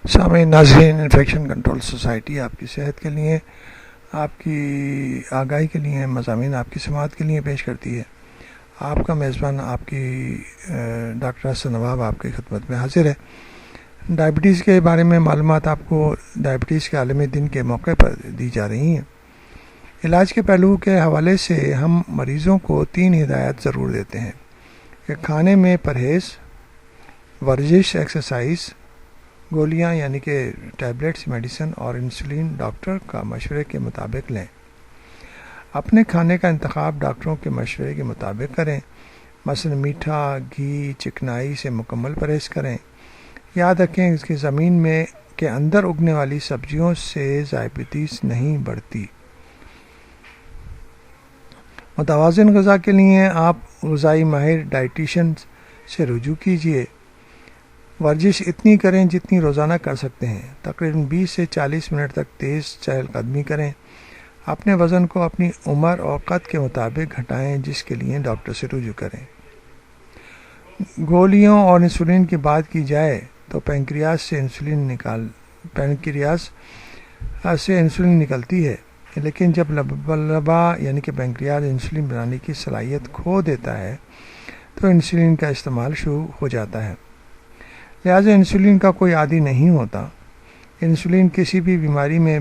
سامعین ناظرین، infection control society آپ کی صحت کے لیے، آپ کی آگاہی کے لیے مضامین آپ کی سماعت کے لیے پیش کرتی ہے۔ آپ کا میزبان آپ کی ڈاکٹر حسن نواب آپ کی خدمت میں حاضر ہے۔ ڈائبٹیز کے بارے میں معلومات آپ کو ڈائبٹیز کے عالمی دن کے موقع پر دی جا رہی ہیں۔ علاج کے پہلو کے حوالے سے ہم مریضوں کو 3 ہدایات ضرور دیتے ہیں کہ کھانے میں پرہیز، ورزش ایکسرسائز، گولیاں یعنی کہ ٹیبلٹس میڈیسن اور انسولین ڈاکٹر کا مشورے کے مطابق لیں۔ اپنے کھانے کا انتخاب ڈاکٹروں کے مشورے کے مطابق کریں، مثلا میٹھا، گھی، چکنائی سے مکمل پرہیز کریں۔ یاد رکھیں اس کی زمین میں کے اندر اگنے والی سبزیوں سے ذیابیطس نہیں بڑھتی۔ متوازن غذا کے لیے آپ غذائی ماہر ڈائٹیشین سے رجوع کیجیے۔ ورزش اتنی کریں جتنی روزانہ کر سکتے ہیں، تقریباً 20 سے 40 منٹ تک تیز چہل قدمی کریں۔ اپنے وزن کو اپنی عمر اور قد کے مطابق گھٹائیں، جس کے لیے ڈاکٹر سے رجوع کریں۔ گولیوں اور انسولین کی بات کی جائے تو پینکریاس سے انسولین نکلتی ہے، لیکن جب لبا یعنی کہ پینکریاس انسولین بنانے کی صلاحیت کھو دیتا ہے تو انسولین کا استعمال شروع ہو جاتا ہے۔ لہٰذا انسولین کا کوئی عادی نہیں ہوتا۔ انسولین کسی بھی بیماری میں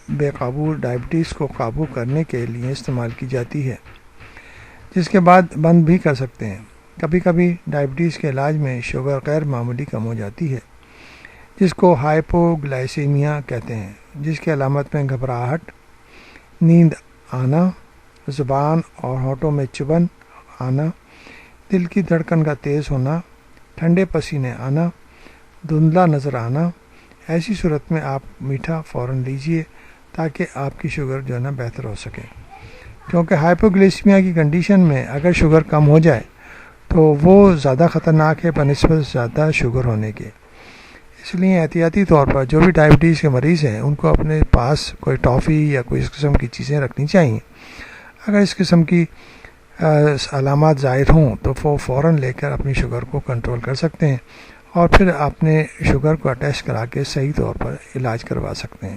بے قابو ڈائبٹیز کو قابو کرنے کے لیے استعمال کی جاتی ہے، جس کے بعد بند بھی کر سکتے ہیں۔ کبھی کبھی ڈائبٹیز کے علاج میں شوگر غیر معمولی کم ہو جاتی ہے، جس کو ہائپوگلائسیمیا کہتے ہیں، جس کی علامت میں گھبراہٹ، نیند آنا، زبان اور ہونٹوں میں چبھن آنا، دل کی دھڑکن کا تیز ہونا، ٹھنڈے پسینے آنا، دھندلا نظر آنا۔ ایسی صورت میں آپ میٹھا فوراً لیجئے تاکہ آپ کی شوگر جو ہے نا بہتر ہو سکے، کیونکہ ہائپوگلائسیمیا کی کنڈیشن میں اگر شوگر کم ہو جائے تو وہ زیادہ خطرناک ہے بنسبت زیادہ شوگر ہونے کے۔ اس لیے احتیاطی طور پر جو بھی ڈائبٹیز کے مریض ہیں ان کو اپنے پاس کوئی ٹافی یا کوئی اس قسم کی چیزیں رکھنی چاہیے۔ اگر اس قسم کی علامات ظاہر ہوں تو وہ فوراً لے کر اپنی شوگر کو کنٹرول کر سکتے ہیں اور پھر اپنے شوگر کو ٹیسٹ کرا کے صحیح طور پر علاج کروا سکتے ہیں۔